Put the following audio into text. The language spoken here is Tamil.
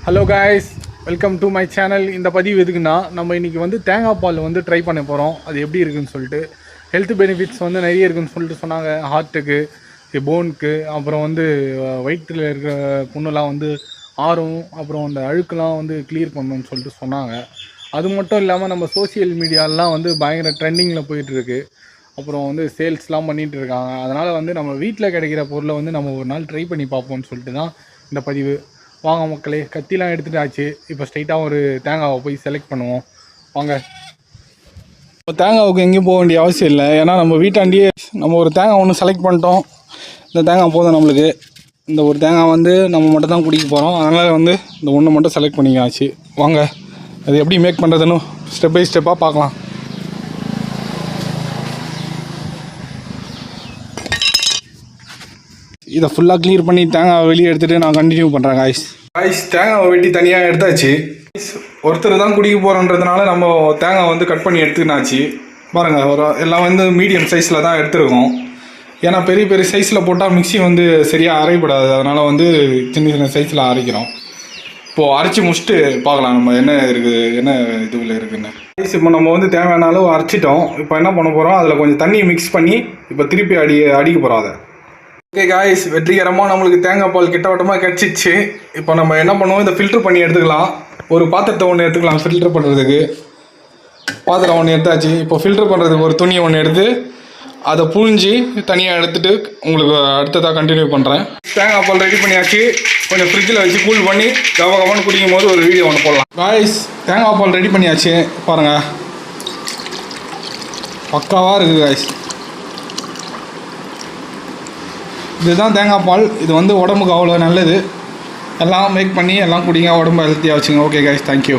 Hello guys, welcome to my channel. இந்த பதிவு எதுக்குன்னா, நம்ம இன்றைக்கி வந்து தேங்காய் பால் வந்து ட்ரை பண்ண போகிறோம். அது எப்படி இருக்குதுன்னு சொல்லிட்டு, ஹெல்த் பெனிஃபிட்ஸ் வந்து நிறைய இருக்குதுன்னு சொல்லிட்டு சொன்னாங்க. ஹார்ட்டுக்கு, போனுக்கு, அப்புறம் வந்து வயிற்றில் இருக்கிற புண்ணெல்லாம் வந்து ஆறும், அப்புறம் அந்த அழுக்கெல்லாம் வந்து கிளியர் பண்ணணும்னு சொல்லிட்டு சொன்னாங்க. அது மட்டும் இல்லாமல் நம்ம சோசியல் மீடியாலெலாம் வந்து பயங்கர ட்ரெண்டிங்கில் போயிட்டுருக்கு. அப்புறம் வந்து சேல்ஸ்லாம் பண்ணிகிட்டு இருக்காங்க. அதனால் வந்து நம்ம வீட்டில் கிடைக்கிற பொருளை வந்து நம்ம ஒரு நாள் ட்ரை பண்ணி பார்ப்போம்னு சொல்லிட்டு தான் இந்த பதிவு. வாங்க மக்களே, கத்திலாம் எடுத்துகிட்டு ஆச்சு. இப்போ ஸ்ட்ரைட்டாக ஒரு தேங்காவை போய் செலக்ட் பண்ணுவோம். வாங்க. இப்போ தேங்காவுக்கு எங்கேயும் போக வேண்டிய அவசியம் இல்லை. ஏன்னா நம்ம வீட்டாண்டியே நம்ம ஒரு தேங்காய் ஒன்று செலக்ட் பண்ணிட்டோம். இந்த தேங்காய் போதும் நம்மளுக்கு. இந்த ஒரு தேங்காய் வந்து நம்ம மட்டும் தான் குடிக்க போகிறோம். அதனால் வந்து இந்த ஒன்று மட்டும் செலக்ட் பண்ணிக்காச்சு. வாங்க, அது எப்படி மேக் பண்ணுறதுன்னு ஸ்டெப் பை ஸ்டெப்பாக பார்க்கலாம். இதை ஃபுல்லாக கிளியர் பண்ணி தேங்காய் வெளியே எடுத்துகிட்டு நான் கண்டினியூ பண்ணுறேன். காய்ஸ் தேங்காவை வெட்டி தனியாக எடுத்தாச்சு. ஒருத்தர் தான் குடிக்க போகிறோன்றதுனால நம்ம தேங்காய் வந்து கட் பண்ணி எடுத்துக்கினாச்சு. பாருங்கள், ஒரு எல்லாம் வந்து மீடியம் சைஸில் தான் எடுத்துருக்கோம். ஏன்னா பெரிய பெரிய சைஸில் போட்டால் மிக்ஸி வந்து சரியாக அரைப்படாது. அதனால் வந்து சின்ன சின்ன சைஸில் அரைக்கிறோம். இப்போது அரைச்சி முடிச்சுட்டு பார்க்கலாம் நம்ம என்ன இருக்குது, என்ன இதுவில் இருக்குதுன்னு. இப்போ நம்ம வந்து தேவையான அளவு அரைச்சிட்டோம். இப்போ என்ன பண்ண போகிறோம், அதில் கொஞ்சம் தண்ணி மிக்ஸ் பண்ணி இப்போ திருப்பி அடிக்க போகிறோம் அதை. ஓகே காய்ஸ், வெற்றிகரமாக நம்மளுக்கு தேங்காய் பால் கிட்டவட்டமாக கிடச்சிச்சு. இப்போ நம்ம என்ன பண்ணுவோம், இதை ஃபில்ட்ரு பண்ணி எடுத்துக்கலாம். ஒரு பாத்திரத்தை ஒன்று எடுத்துக்கலாம் ஃபில்ட்ரு பண்ணுறதுக்கு. பாத்திரம் ஒன்று எடுத்தாச்சு. இப்போ ஃபில்ட்ரு பண்ணுறதுக்கு ஒரு துணியை ஒன்று எடுத்து அதை புழிஞ்சி தனியாக எடுத்துகிட்டு உங்களுக்கு அடுத்ததாக கண்டினியூ பண்ணுறேன். தேங்காய் பால் ரெடி பண்ணியாச்சு. கொஞ்சம் ஃப்ரிட்ஜில் வச்சு கூல் பண்ணி கவகமானு குடிக்கும் போது ஒரு வீடியோ ஒன்று போடலாம். காய்ஸ், தேங்காய் பால் ரெடி பண்ணியாச்சு. பாருங்கள், பக்காவாக இருக்குது காய்ஸ். இதுதான் தேங்காய் பால். இது வந்து உடம்புக்கு அவ்வளோ நல்லது. எல்லாம் மேக் பண்ணி எல்லாம் குடிங்க, உடம்பு ஹெல்த்தியாக வச்சுங்க. Okay guys, thank you.